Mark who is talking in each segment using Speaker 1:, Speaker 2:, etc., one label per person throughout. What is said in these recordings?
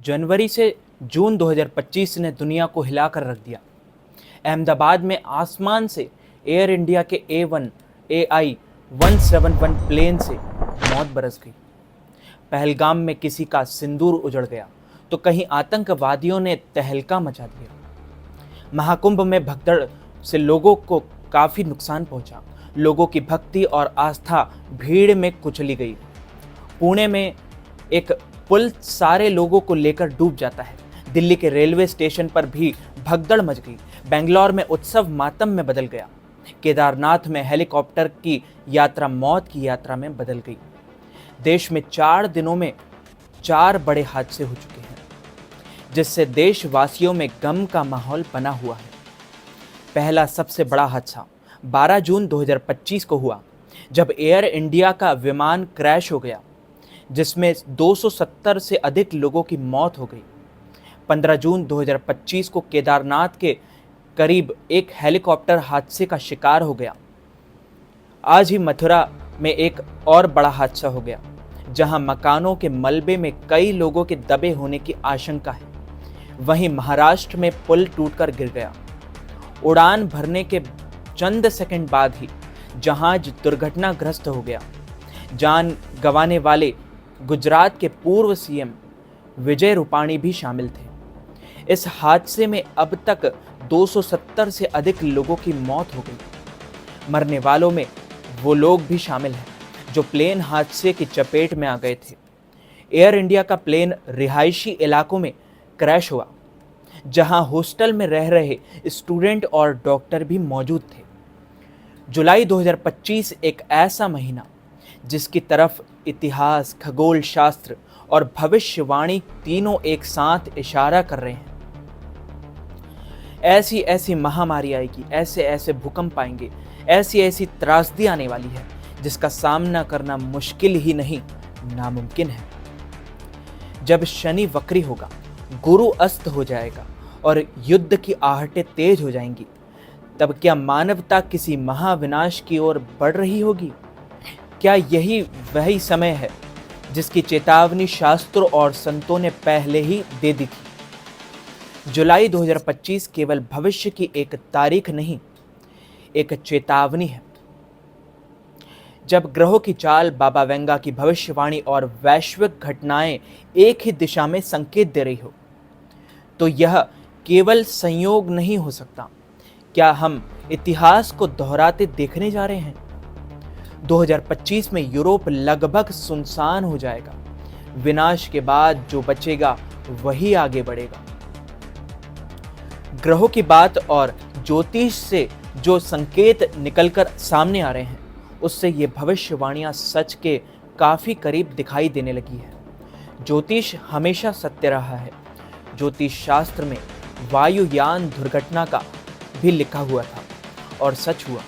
Speaker 1: जनवरी से जून 2025 ने दुनिया को हिलाकर रख दिया। अहमदाबाद में आसमान से एयर इंडिया के A1 AI 171 प्लेन से मौत बरस गई। पहलगाम में किसी का सिंदूर उजड़ गया तो कहीं आतंकवादियों ने तहलका मचा दिया। महाकुंभ में भगदड़ से लोगों को काफ़ी नुकसान पहुंचा। लोगों की भक्ति और आस्था भीड़ में कुचली गई। पुणे में एक पुल सारे लोगों को लेकर डूब जाता है। दिल्ली के रेलवे स्टेशन पर भी भगदड़ मच गई। बेंगलोर में उत्सव मातम में बदल गया। केदारनाथ में हेलीकॉप्टर की यात्रा मौत की यात्रा में बदल गई। देश में 4 दिनों में 4 बड़े हादसे हो चुके हैं, जिससे देशवासियों में गम का माहौल बना हुआ है। पहला सबसे बड़ा हादसा 12 जून 2025 को हुआ, जब एयर इंडिया का विमान क्रैश हो गया, जिसमें 270 से अधिक लोगों की मौत हो गई। 15 जून 2025 को केदारनाथ के करीब एक हेलीकॉप्टर हादसे का शिकार हो गया। आज ही मथुरा में एक और बड़ा हादसा हो गया, जहां मकानों के मलबे में कई लोगों के दबे होने की आशंका है। वहीं महाराष्ट्र में पुल टूटकर गिर गया। उड़ान भरने के चंद सेकंड बाद ही जहाज दुर्घटनाग्रस्त हो गया। जान गंवाने वाले गुजरात के पूर्व सीएम विजय रूपाणी भी शामिल थे। इस हादसे में अब तक 270 से अधिक लोगों की मौत हो गई। मरने वालों में वो लोग भी शामिल हैं जो प्लेन हादसे की चपेट में आ गए थे। एयर इंडिया का प्लेन रिहायशी इलाकों में क्रैश हुआ, जहां हॉस्टल में रह रहे स्टूडेंट और डॉक्टर भी मौजूद थे। जुलाई 2025 एक ऐसा महीना जिसकी तरफ इतिहास, खगोल शास्त्र और भविष्यवाणी तीनों एक साथ इशारा कर रहे हैं। ऐसी ऐसी महामारी आएगी, ऐसे ऐसे भूकंप आएंगे, ऐसी ऐसी त्रासदी आने वाली है जिसका सामना करना मुश्किल ही नहीं, नामुमकिन है। जब शनि वक्री होगा, गुरु अस्त हो जाएगा और युद्ध की आहटें तेज हो जाएंगी, तब क्या मानवता किसी महाविनाश की ओर बढ़ रही होगी? क्या यही वही समय है जिसकी चेतावनी शास्त्रों और संतों ने पहले ही दे दी थी? जुलाई 2025 केवल भविष्य की एक तारीख नहीं, एक चेतावनी है। जब ग्रहों की चाल, बाबा वेंगा की भविष्यवाणी और वैश्विक घटनाएं एक ही दिशा में संकेत दे रही हो, तो यह केवल संयोग नहीं हो सकता। क्या हम इतिहास को दोहराते देखने जा रहे हैं? 2025 में यूरोप लगभग सुनसान हो जाएगा। विनाश के बाद जो बचेगा वही आगे बढ़ेगा। ग्रहों की बात और ज्योतिष से जो संकेत निकलकर सामने आ रहे हैं, उससे ये भविष्यवाणियां सच के काफी करीब दिखाई देने लगी है। ज्योतिष हमेशा सत्य रहा है। ज्योतिष शास्त्र में वायुयान दुर्घटना का भी लिखा हुआ था और सच हुआ।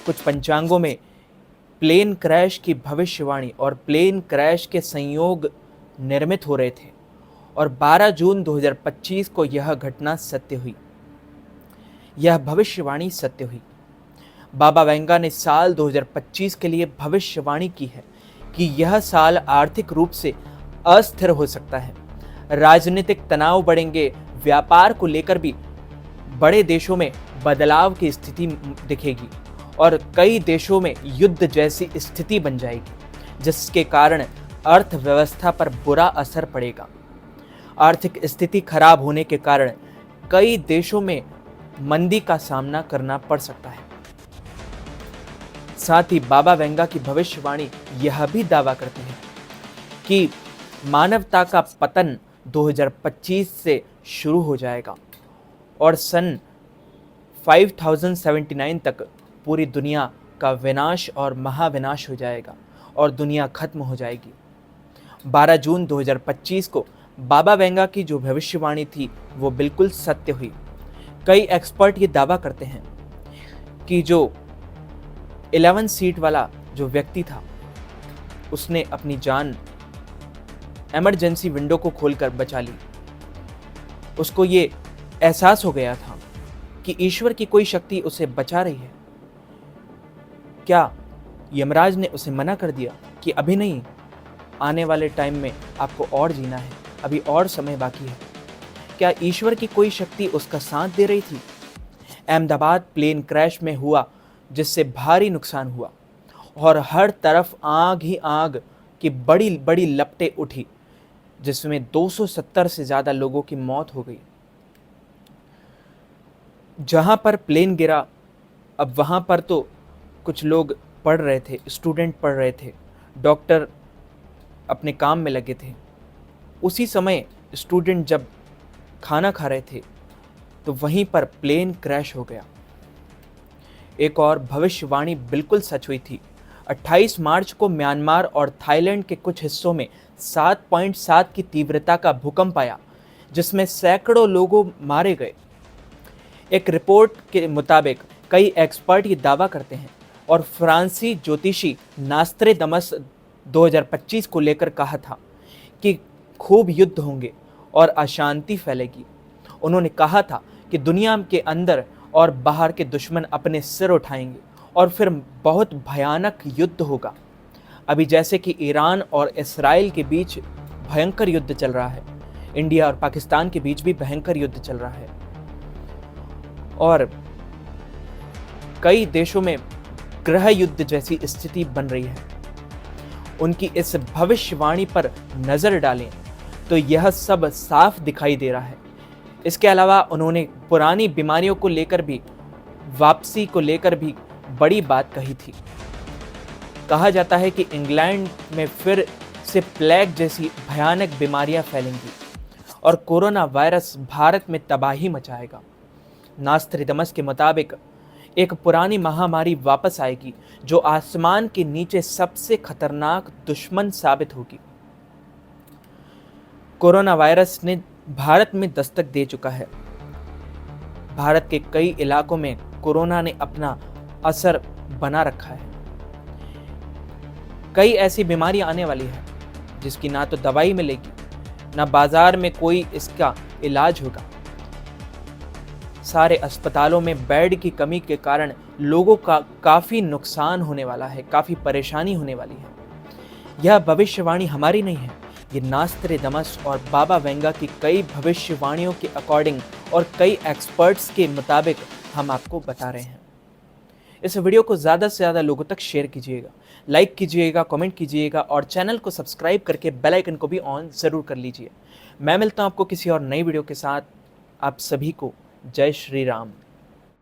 Speaker 1: कुछ पंचांगों में प्लेन क्रैश की भविष्यवाणी और प्लेन क्रैश के संयोग निर्मित हो रहे थे और 12 जून 2025 को यह घटना सत्य हुई। यह भविष्यवाणी सत्य हुई। बाबा वेंगा ने साल 2025 के लिए भविष्यवाणी की है कि यह साल आर्थिक रूप से अस्थिर हो सकता है। राजनीतिक तनाव बढ़ेंगे। व्यापार को लेकर भी बड़े देशों में बदलाव की स्थिति दिखेगी और कई देशों में युद्ध जैसी स्थिति बन जाएगी, जिसके कारण अर्थव्यवस्था पर बुरा असर पड़ेगा। आर्थिक स्थिति खराब होने के कारण कई देशों में मंदी का सामना करना पड़ सकता है। साथ ही बाबा वेंगा की भविष्यवाणी यह भी दावा करती है कि मानवता का पतन 2025 से शुरू हो जाएगा और सन 5079 तक पूरी दुनिया का विनाश और महाविनाश हो जाएगा और दुनिया खत्म हो जाएगी। 12 जून 2025 को बाबा वेंगा की जो भविष्यवाणी थी वो बिल्कुल सत्य हुई। कई एक्सपर्ट ये दावा करते हैं कि जो 11 सीट वाला जो व्यक्ति था, उसने अपनी जान इमरजेंसी विंडो को खोलकर बचा ली। उसको ये एहसास हो गया था कि ईश्वर की कोई शक्ति उसे बचा रही है। क्या यमराज ने उसे मना कर दिया कि अभी नहीं, आने वाले टाइम में आपको और जीना है? अभी और समय बाकी है। क्या ईश्वर की कोई शक्ति उसका साथ दे रही थी? अहमदाबाद प्लेन क्रैश में हुआ, जिससे भारी नुकसान हुआ और हर तरफ आग ही आग की बड़ी बड़ी लपटें उठी, जिसमें 270 से ज़्यादा लोगों की मौत हो गई। जहाँ पर प्लेन गिरा, अब वहाँ पर तो कुछ लोग पढ़ रहे थे, स्टूडेंट पढ़ रहे थे, डॉक्टर अपने काम में लगे थे। उसी समय स्टूडेंट जब खाना खा रहे थे तो वहीं पर प्लेन क्रैश हो गया। एक और भविष्यवाणी बिल्कुल सच हुई थी। 28 मार्च को म्यांमार और थाईलैंड के कुछ हिस्सों में 7.7 की तीव्रता का भूकंप आया, जिसमें सैकड़ों लोग मारे गए। एक रिपोर्ट के मुताबिक कई एक्सपर्ट ये दावा करते हैं और फ्रांसी ज्योतिषी नास्त्रेदमस 2025 को लेकर कहा था कि खूब युद्ध होंगे और अशांति फैलेगी। उन्होंने कहा था कि दुनिया के अंदर और बाहर के दुश्मन अपने सिर उठाएंगे और फिर बहुत भयानक युद्ध होगा। अभी जैसे कि ईरान और इस्राइल के बीच भयंकर युद्ध चल रहा है, इंडिया और पाकिस्तान के बीच भी भयंकर युद्ध चल रहा है और कई देशों में गृह युद्ध जैसी स्थिति बन रही है। उनकी इस भविष्यवाणी पर नज़र डालें तो यह सब साफ दिखाई दे रहा है। इसके अलावा उन्होंने पुरानी बीमारियों को लेकर भी, वापसी को लेकर भी बड़ी बात कही थी। कहा जाता है कि इंग्लैंड में फिर से प्लेग जैसी भयानक बीमारियां फैलेंगी और कोरोना वायरस भारत में तबाही मचाएगा। नास्त्रेदमस के मुताबिक एक पुरानी महामारी वापस आएगी जो आसमान के नीचे सबसे खतरनाक दुश्मन साबित होगी। कोरोना वायरस ने भारत में दस्तक दे चुका है। भारत के कई इलाकों में कोरोना ने अपना असर बना रखा है। कई ऐसी बीमारियां आने वाली है जिसकी ना तो दवाई मिलेगी, ना बाजार में कोई इसका इलाज होगा। सारे अस्पतालों में बेड की कमी के कारण लोगों का काफ़ी नुकसान होने वाला है, काफ़ी परेशानी होने वाली है। यह भविष्यवाणी हमारी नहीं है, ये नास्त्रेदमस और बाबा वेंगा की कई भविष्यवाणियों के अकॉर्डिंग और कई एक्सपर्ट्स के मुताबिक हम आपको बता रहे हैं। इस वीडियो को ज़्यादा से ज़्यादा लोगों तक शेयर कीजिएगा, लाइक कीजिएगा, कमेंट कीजिएगा और चैनल को सब्सक्राइब करके बेल आइकन को भी ऑन ज़रूर कर लीजिए। मैं मिलता हूँ आपको किसी और नई वीडियो के साथ। आप सभी को जय श्री राम।